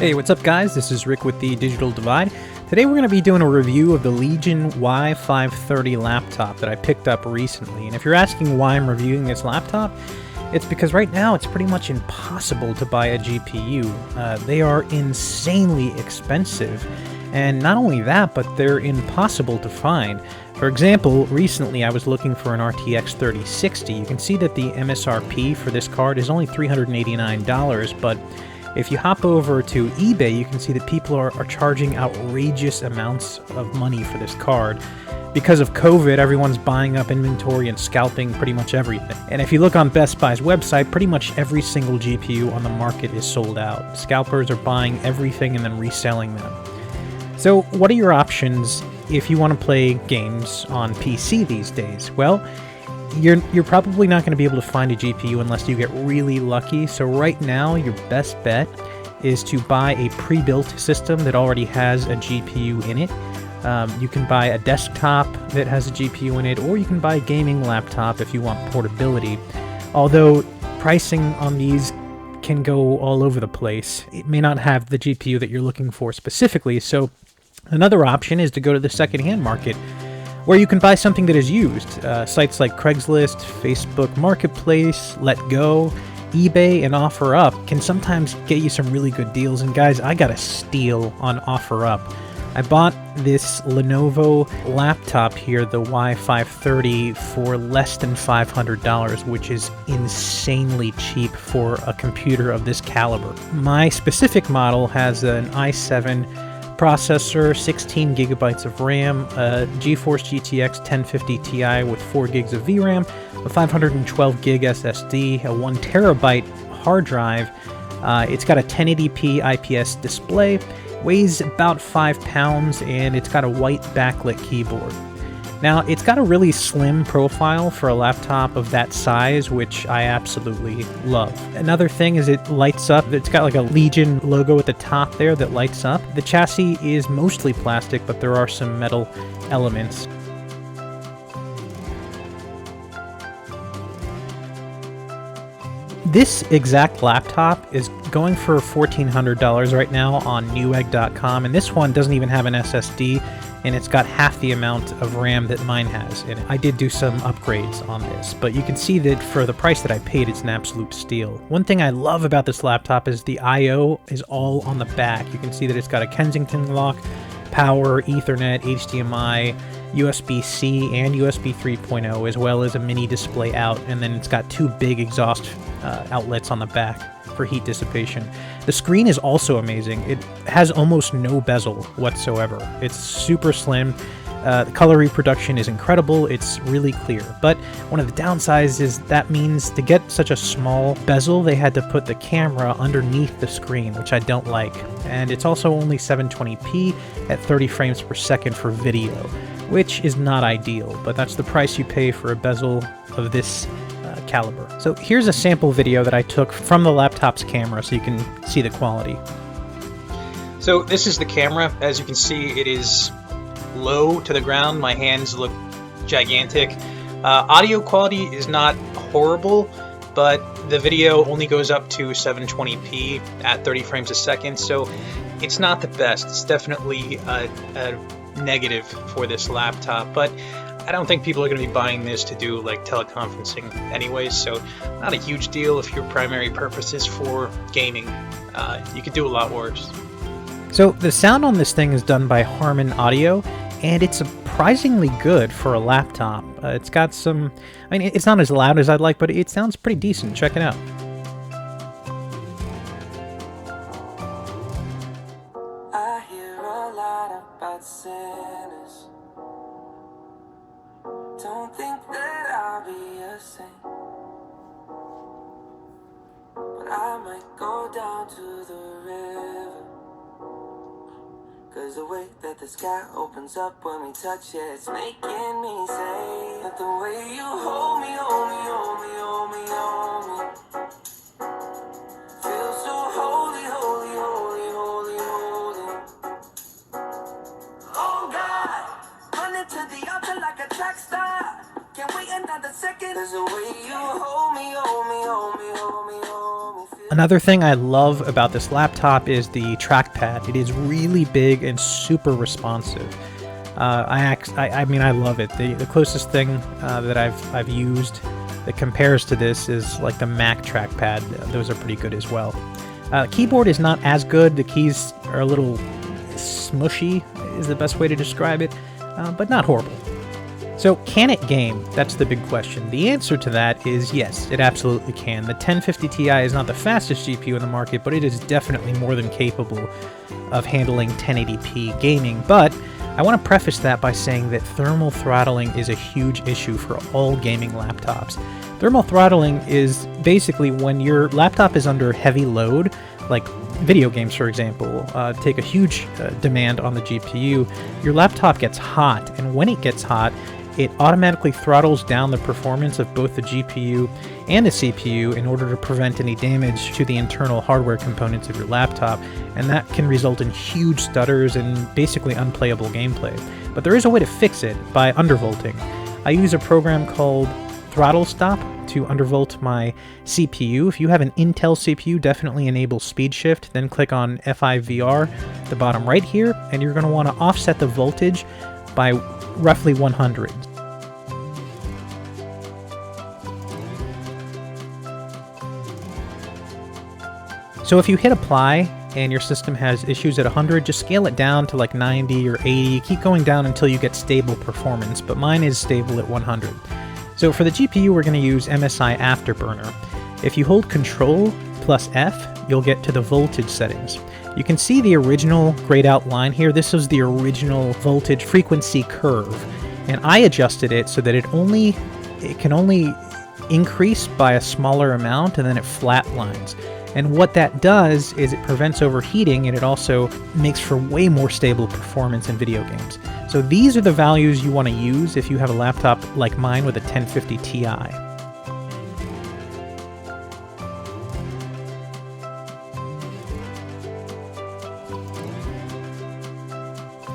Hey, what's up guys? This is Rick with the Digital Divide. Today we're going to be doing a review of the Legion Y530 laptop that I picked up recently. And if you're asking why I'm reviewing this laptop, it's because right now it's pretty much impossible to buy a GPU. They are insanely expensive. And not only that, but they're impossible to find. For example, recently I was looking for an RTX 3060. You can see that the MSRP for this card is only $389, but if you hop over to eBay, you can see that people are charging outrageous amounts of money for this card. Because of COVID, everyone's buying up inventory and scalping pretty much everything. And if you look on Best Buy's website, pretty much every single GPU on the market is sold out. Scalpers are buying everything and then reselling them. So what are your options if you want to play games on PC these days? Well, you're probably not going to be able to find a GPU unless you get really lucky. So right now, your best bet is to buy a pre-built system that already has a GPU in it. You can buy a desktop that has a GPU in it, or you can buy a gaming laptop if you want portability. Although pricing on these can go all over the place. It may not have the GPU that you're looking for specifically, so another option is to go to the secondhand market, where you can buy something that is used. Sites like Craigslist, Facebook Marketplace, Letgo, eBay, and OfferUp can sometimes get you some really good deals. And guys, I got a steal on OfferUp. I bought this Lenovo laptop here, the Y530, for less than $500, which is insanely cheap for a computer of this caliber. My specific model has an i7 processor, 16 gigabytes of RAM, a GeForce GTX 1050 Ti with 4 gigs of VRAM, a 512 gig SSD, a 1 terabyte hard drive. It's got a 1080p IPS display, weighs about 5 pounds, and it's got a white backlit keyboard. Now, it's got a really slim profile for a laptop of that size, which I absolutely love. Another thing is it lights up. It's got like a Legion logo at the top there that lights up. The chassis is mostly plastic, but there are some metal elements. This exact laptop is going for $1,400 right now on Newegg.com, and this one doesn't even have an SSD, and it's got half the amount of RAM that mine has in it. I did do some upgrades on this, but you can see that for the price that I paid, it's an absolute steal. One thing I love about this laptop is the I/O is all on the back. You can see that it's got a Kensington lock, power, Ethernet, HDMI, USB-C, and USB 3.0, as well as a mini display out, and then it's got 2 big exhaust outlets on the back for heat dissipation. The screen is also amazing. It has almost no bezel whatsoever. It's super slim. The color reproduction is incredible. It's really clear. But one of the downsides is that means to get such a small bezel, they had to put the camera underneath the screen, which I don't like. And it's also only 720p at 30 frames per second for video, which is not ideal, but that's the price you pay for a bezel of this caliber. So here's a sample video that I took from the laptop's camera so you can see the quality. So this is the camera. As you can see, it is low to the ground. My hands look gigantic. Audio quality is not horrible, but the video only goes up to 720p at 30 frames a second, so it's not the best. It's definitely a negative for this laptop, but I don't think people are going to be buying this to do like teleconferencing anyways, so not a huge deal if your primary purpose is for gaming. You could do a lot worse. So the sound on this thing is done by Harman Audio, and it's surprisingly good for a laptop. It's got some, I mean, it's not as loud as I'd like, but it sounds pretty decent. Check it out. I hear a lot about sinners. Don't think that I'll be a saint, but I might go down to the river, 'cause the way that the sky opens up when we touch it, it's making me say that the way you hold me, hold me, hold me, hold me, hold me, feels so holy, holy, holy, holy, holy. Oh God, running to the altar like a track star. Can't wait another second. There's a way you hold me, hold me, hold me, hold me, hold me. Another thing I love about this laptop is the trackpad. It is really big and super responsive. I mean, I love it. The closest thing that I've used that compares to this is like the Mac trackpad. Those are pretty good as well. Keyboard is not as good. The keys are a little smushy, is the best way to describe it, but not horrible. So, can it game? That's the big question. The answer to that is yes, it absolutely can. The 1050 Ti is not the fastest GPU in the market, but it is definitely more than capable of handling 1080p gaming. But I want to preface that by saying that thermal throttling is a huge issue for all gaming laptops. Thermal throttling is basically when your laptop is under heavy load, like video games, for example, take a huge demand on the GPU, your laptop gets hot, and when it gets hot, it automatically throttles down the performance of both the GPU and the CPU in order to prevent any damage to the internal hardware components of your laptop, and that can result in huge stutters and basically unplayable gameplay. But there is a way to fix it by undervolting. I use a program called Throttle Stop to undervolt my CPU. If you have an Intel CPU, definitely enable speed shift, then click on FIVR, the bottom right here, and you're going to want to offset the voltage by roughly 100. So if you hit apply and your system has issues at 100, just scale it down to like 90 or 80. Keep going down until you get stable performance, but mine is stable at 100. So for the GPU, we're going to use MSI Afterburner. If you hold Control plus F, you'll get to the voltage settings. You can see the original grayed out line here. This is the original voltage frequency curve, and I adjusted it so that it can only increase by a smaller amount, and then it flatlines. And what that does is it prevents overheating, and it also makes for way more stable performance in video games. So these are the values you want to use if you have a laptop like mine with a 1050 Ti.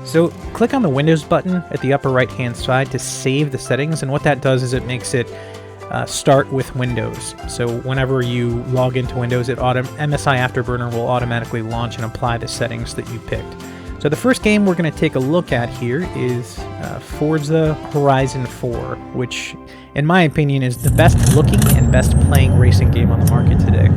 So click on the Windows button at the upper right hand side to save the settings, and what that does is it makes it start with Windows. So whenever you log into Windows, MSI Afterburner will automatically launch and apply the settings that you picked. So the first game we're going to take a look at here is Forza Horizon 4, which in my opinion is the best looking and best playing racing game on the market today.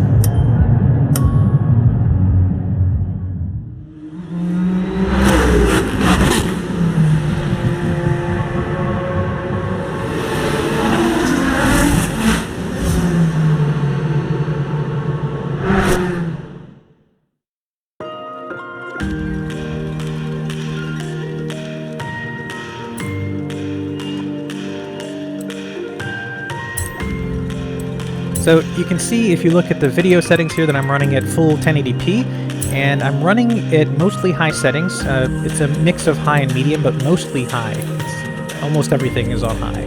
So you can see if you look at the video settings here that I'm running at full 1080p, and I'm running at mostly high settings. It's a mix of high and medium, but mostly high. Almost everything is on high.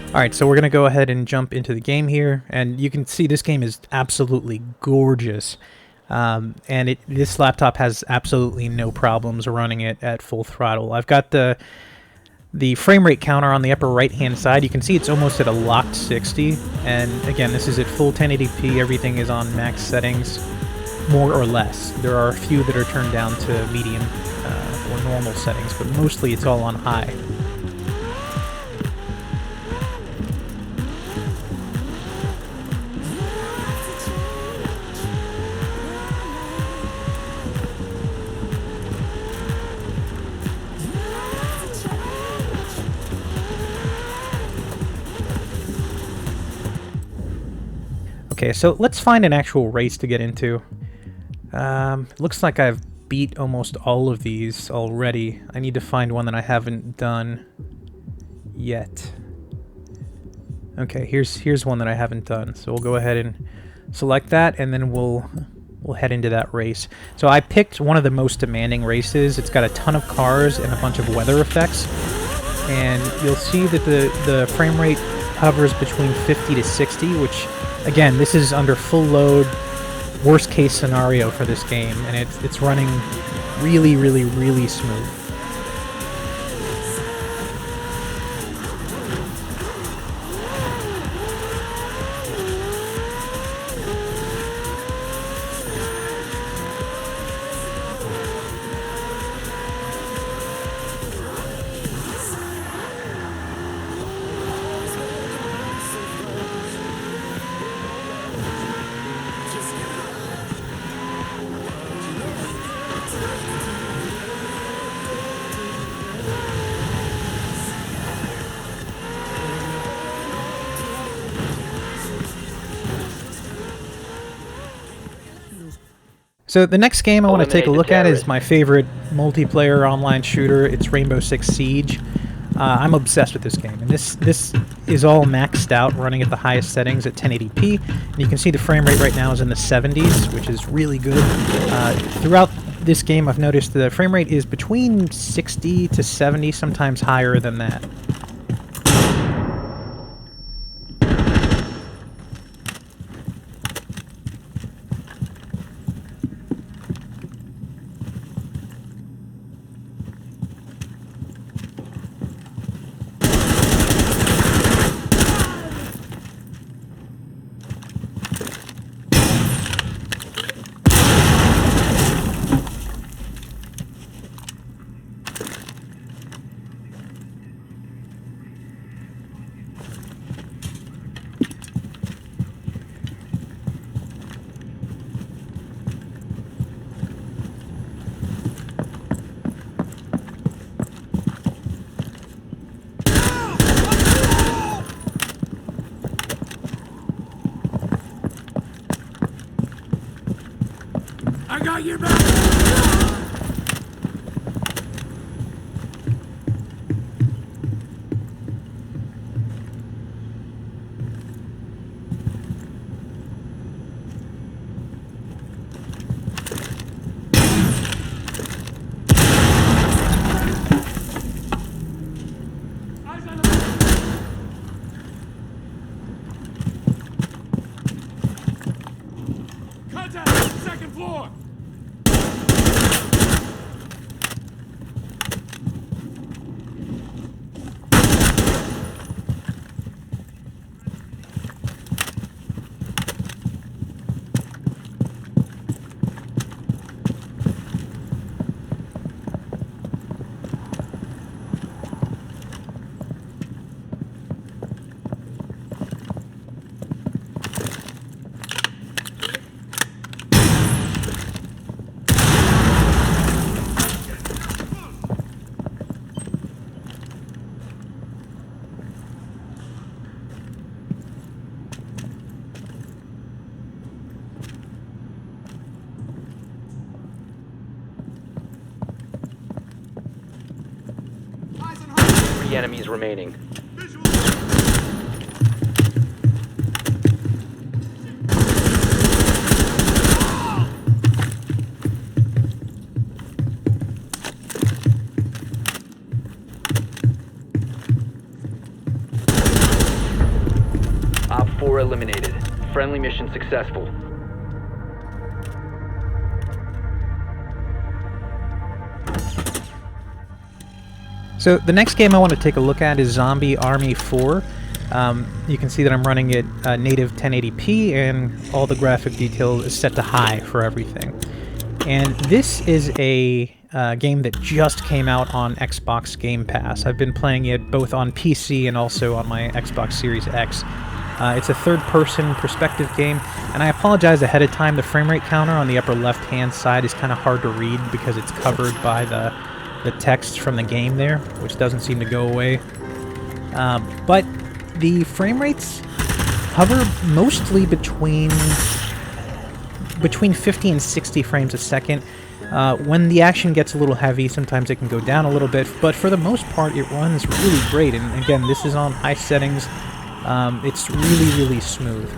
Alright, so we're going to go ahead and jump into the game here, and you can see this game is absolutely gorgeous. And this laptop has absolutely no problems running it at full throttle. I've got the frame rate counter on the upper right hand side. You can see it's almost at a locked 60, and again, this is at full 1080p. Everything is on max settings, more or less. There are a few that are turned down to medium or normal settings, but mostly it's all on high. Okay, so let's find an actual race to get into. Looks like I've beat almost all of these already. I need to find one that I haven't done yet. Okay, here's one that I haven't done. So we'll go ahead and select that, and then we'll head into that race. So I picked one of the most demanding races. It's got a ton of cars and a bunch of weather effects, and you'll see that the frame rate hovers between 50 to 60, which again, this is under full load, worst case scenario for this game, and it's running Really, really, really smooth. So the next game I want to take a look at is my favorite multiplayer online shooter. It's Rainbow Six Siege. I'm obsessed with this game, and this is all maxed out, running at the highest settings at 1080p. And you can see the frame rate right now is in the 70s, which is really good. Throughout this game, I've noticed the frame rate is between 60 to 70, sometimes higher than that. I got your back! Contact! Second floor! Three enemies remaining. Op 4 eliminated. Friendly mission successful. So the next game I want to take a look at is Zombie Army 4. You can see that I'm running it native 1080p, and all the graphic detail is set to high for everything. And this is a game that just came out on Xbox Game Pass. I've been playing it both on PC and also on my Xbox Series X. It's a third-person perspective game, and I apologize ahead of time. The frame rate counter on the upper left-hand side is kind of hard to read because it's covered by the text from the game there, which doesn't seem to go away. But the frame rates hover mostly between 50 and 60 frames a second. When the action gets a little heavy, sometimes it can go down a little bit, but for the most part it runs really great. And again, this is on high settings. It's really, really smooth.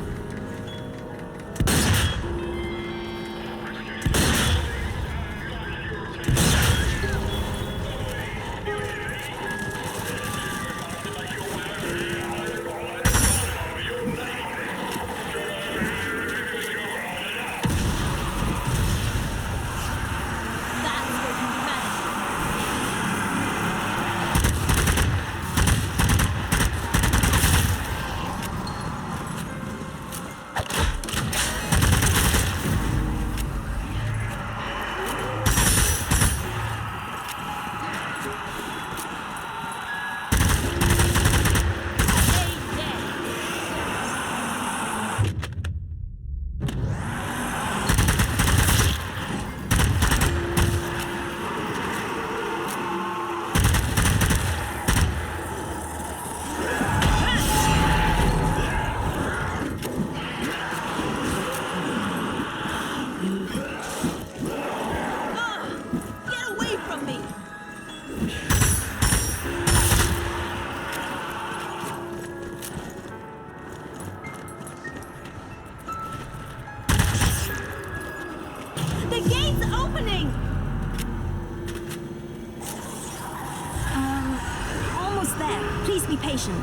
Please be patient.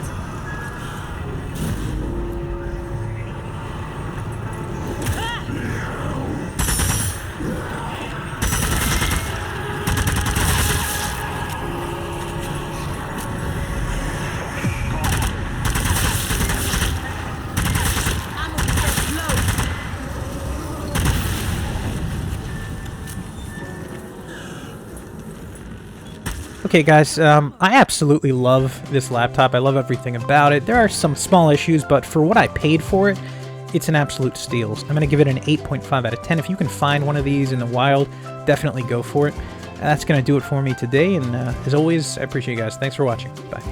Okay guys, I absolutely love this laptop. I love everything about it. There are some small issues, but for what I paid for it, it's an absolute steal. I'm going to give it an 8.5 out of 10. If you can find one of these in the wild, definitely go for it. That's going to do it for me today, and as always, I appreciate you guys. Thanks for watching. Bye.